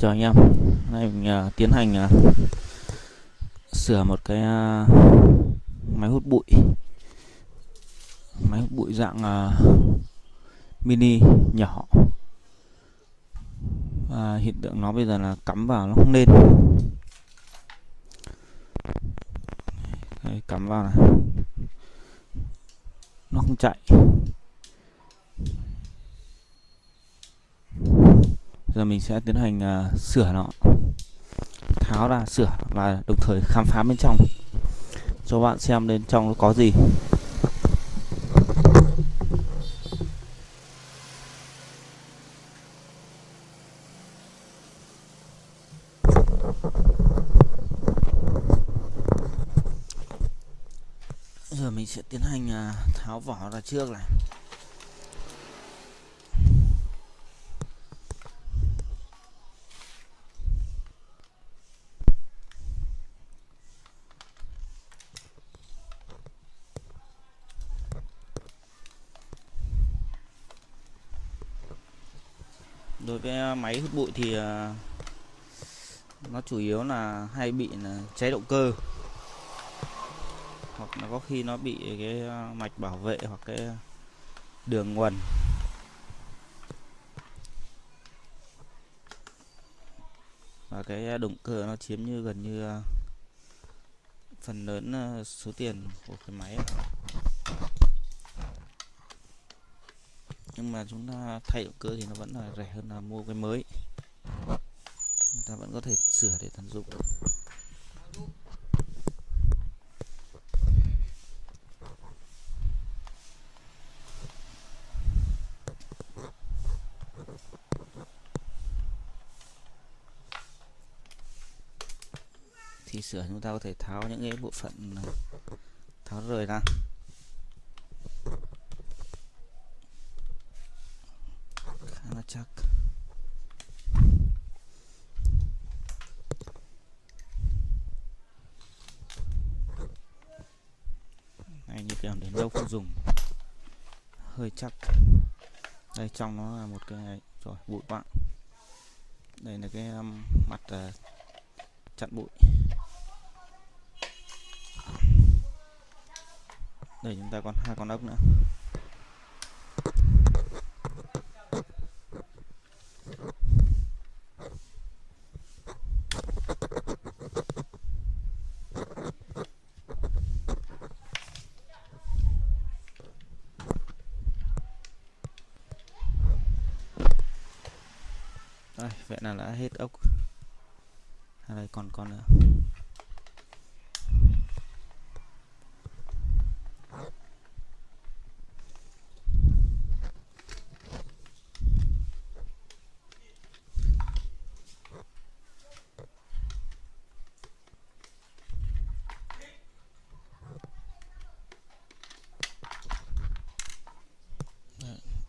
Chào anh em, hôm nay mình tiến hành sửa một cái máy hút bụi, dạng mini nhỏ. Hiện tượng nó bây giờ là cắm vào nó không lên. Đây, cắm vào này, nó không chạy. Giờ mình sẽ tiến hành sửa nó, tháo ra sửa và đồng thời khám phá bên trong cho bạn xem bên trong nó có gì. Giờ mình sẽ tiến hành tháo vỏ ra trước này. Đối với máy hút bụi thì nó chủ yếu là hay bị cháy động cơ, hoặc là có khi nó bị cái mạch bảo vệ hoặc cái đường nguồn. Và cái động cơ nó chiếm gần như phần lớn số tiền của cái máy. Nhưng mà chúng ta thay động cơ thì nó vẫn là rẻ hơn là mua cái mới. Chúng ta vẫn có thể sửa để tận dụng. Thì sửa chúng ta có thể tháo những cái bộ phận tháo rời ra. Khá là chắc. Này, như kiểu đến đâu không dùng, hơi chắc. Đây trong nó là một cái này rồi, bụi bặm. Đây là cái mặt chặn bụi. Đây chúng ta còn hai con ốc nữa. Đây, vậy là đã hết ốc. Đây còn con nữa.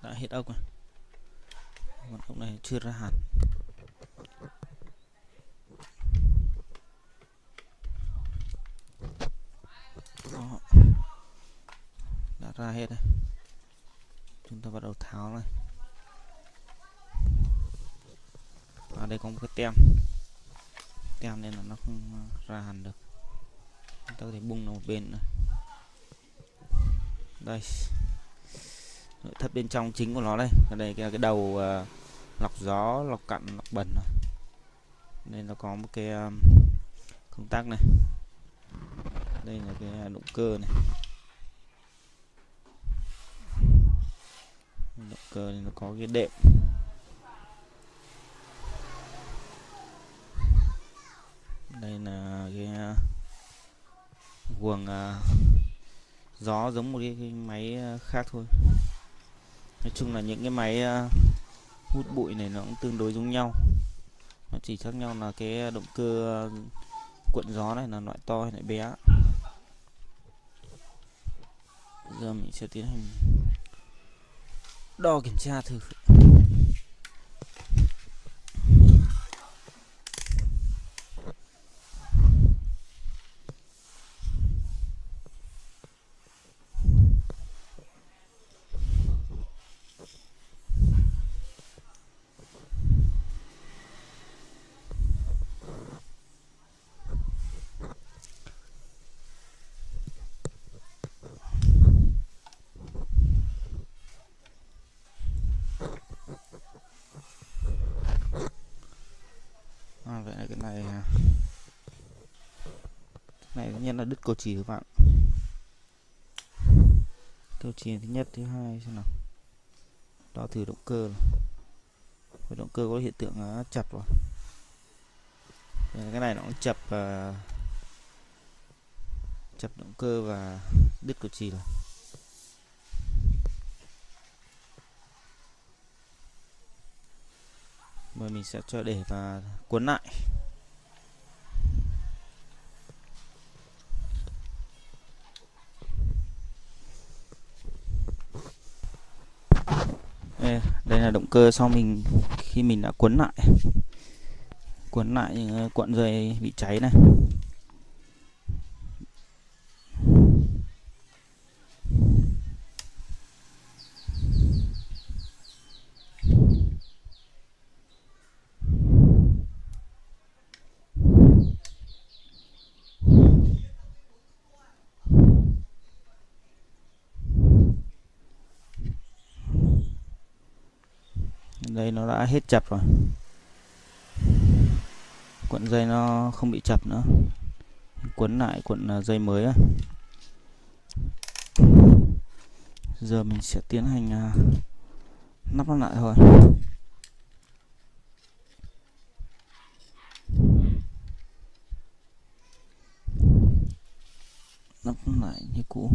Đã hết ốc rồi. Con ốc này chưa ra hẳn. Đó. Đã ra hết rồi. Chúng ta bắt đầu tháo này. Ở đây có một cái tem nên là nó không ra hẳn được. Chúng ta có thể bung nó một bên nữa. Đây, nội thất bên trong chính của nó đây. Ở đây cái đầu lọc gió, lọc cặn, lọc bẩn này. Nên nó có một cái công tắc này. Đây là cái động cơ này. Động cơ này nó có cái đệm. Đây là cái guồng gió, giống một cái máy khác thôi. Nói chung là những cái máy hút bụi này nó cũng tương đối giống nhau. Nó chỉ khác nhau là cái động cơ cuộn gió này là loại to hay loại bé. Giờ mình sẽ tiến hành đo kiểm tra thử. nghĩa là đứt cầu chì các bạn. Cầu chì thứ nhất, thứ hai xem nào. Đo thử động cơ này. Động cơ có hiện tượng chập rồi. Cái này nó cũng chập động cơ và đứt cầu chì rồi. Và mình sẽ cho để và cuốn lại. Đây là động cơ sau khi mình đã cuốn lại những cuộn dây bị cháy này. Đây nó đã hết chập rồi, cuộn dây nó không bị chập nữa. Cuốn lại cuộn dây mới ấy. Giờ mình sẽ tiến hành lắp nó lại thôi. Lắp lại như cũ.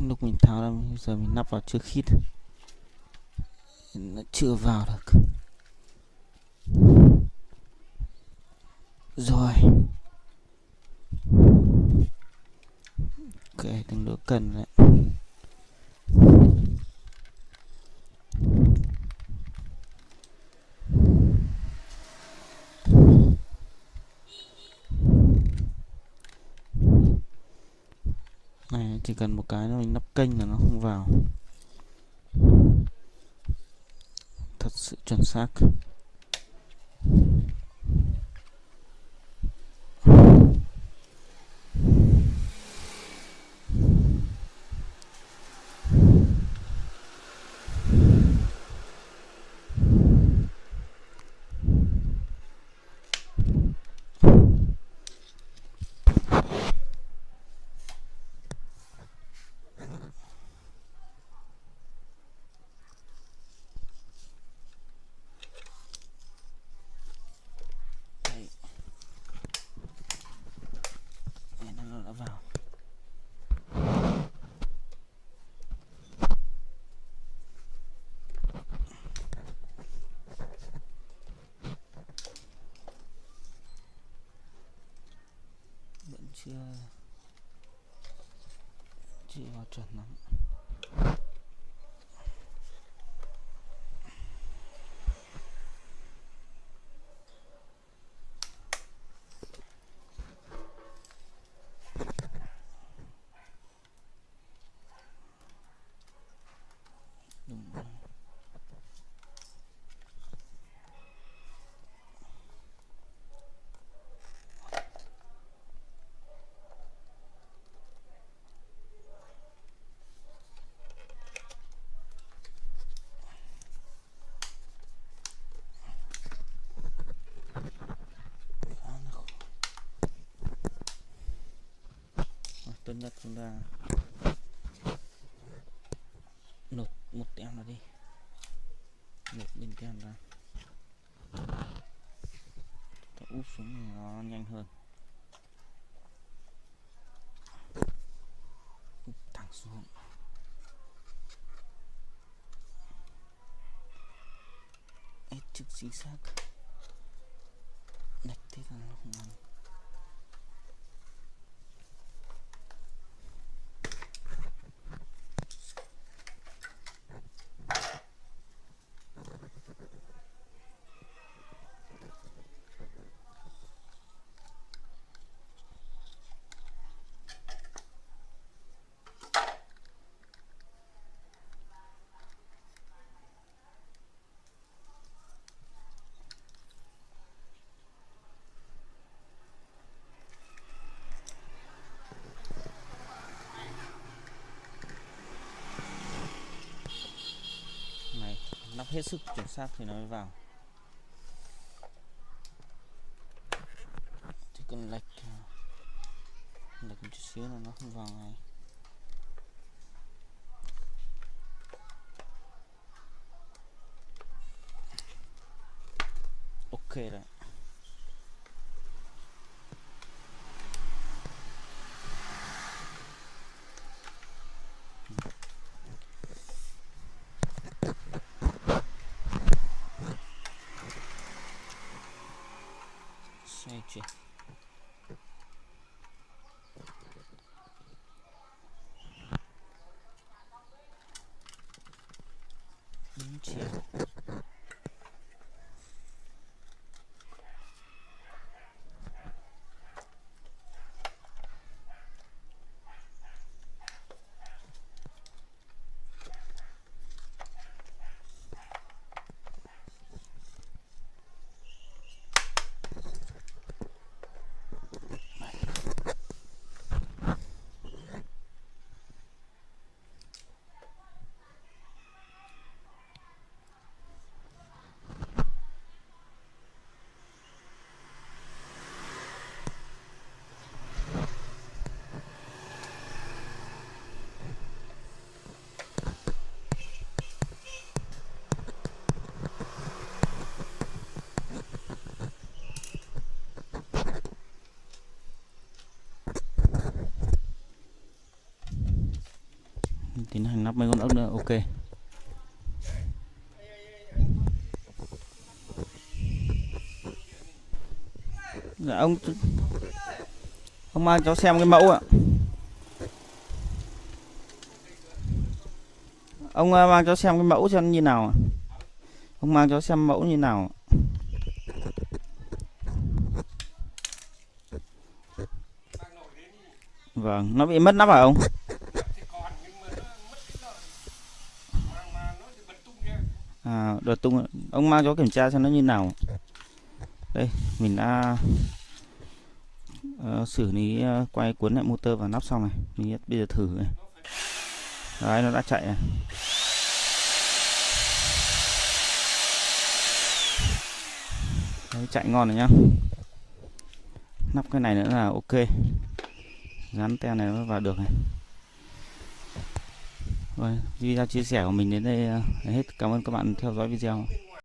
Lúc mình tháo ra, giờ mình lắp vào chưa khít, nó chưa vào được. Rồi, ok, tương đối cần đấy. Này chỉ cần một cái nữa mình lắp kênh là nó không vào. Thật sự chuẩn xác. Vào vẫn chưa vào chuẩn lắm. Tốt nhất chúng ta nốt một tem vào đi, nốt bên tem ra, úp xuống thì nó nhanh hơn. Úp thẳng xuống. Hết trực chính xác. Lệch thế là nó không ăn. Này, lắp hết sức chuẩn xác thì nó mới vào. Chỉ cần lệch một chút xíu là nó không vào ngay. Ok đấy. Xoay chuyển. Đúng chiều. Tiến hành lắp mấy con ốc nữa. Ok. Dạ, ông mang cháu xem cái mẫu ạ. Ông mang cháu xem cái mẫu cho nó như nào ạ. Ông mang cháu xem mẫu như nào. Vâng, nó bị mất nắp hả ông? À, đợt tung. Ông mang cháu kiểm tra xem nó như nào. Đây, mình đã xử lý quay cuốn lại motor và nắp xong này. Mình bây giờ thử này. Đấy, nó đã chạy này. Đấy, chạy ngon rồi nhá. Nắp cái này nữa là ok. Gắn te này nó vào được này. Rồi, video chia sẻ của mình đến đây hết. Cảm ơn các bạn theo dõi video.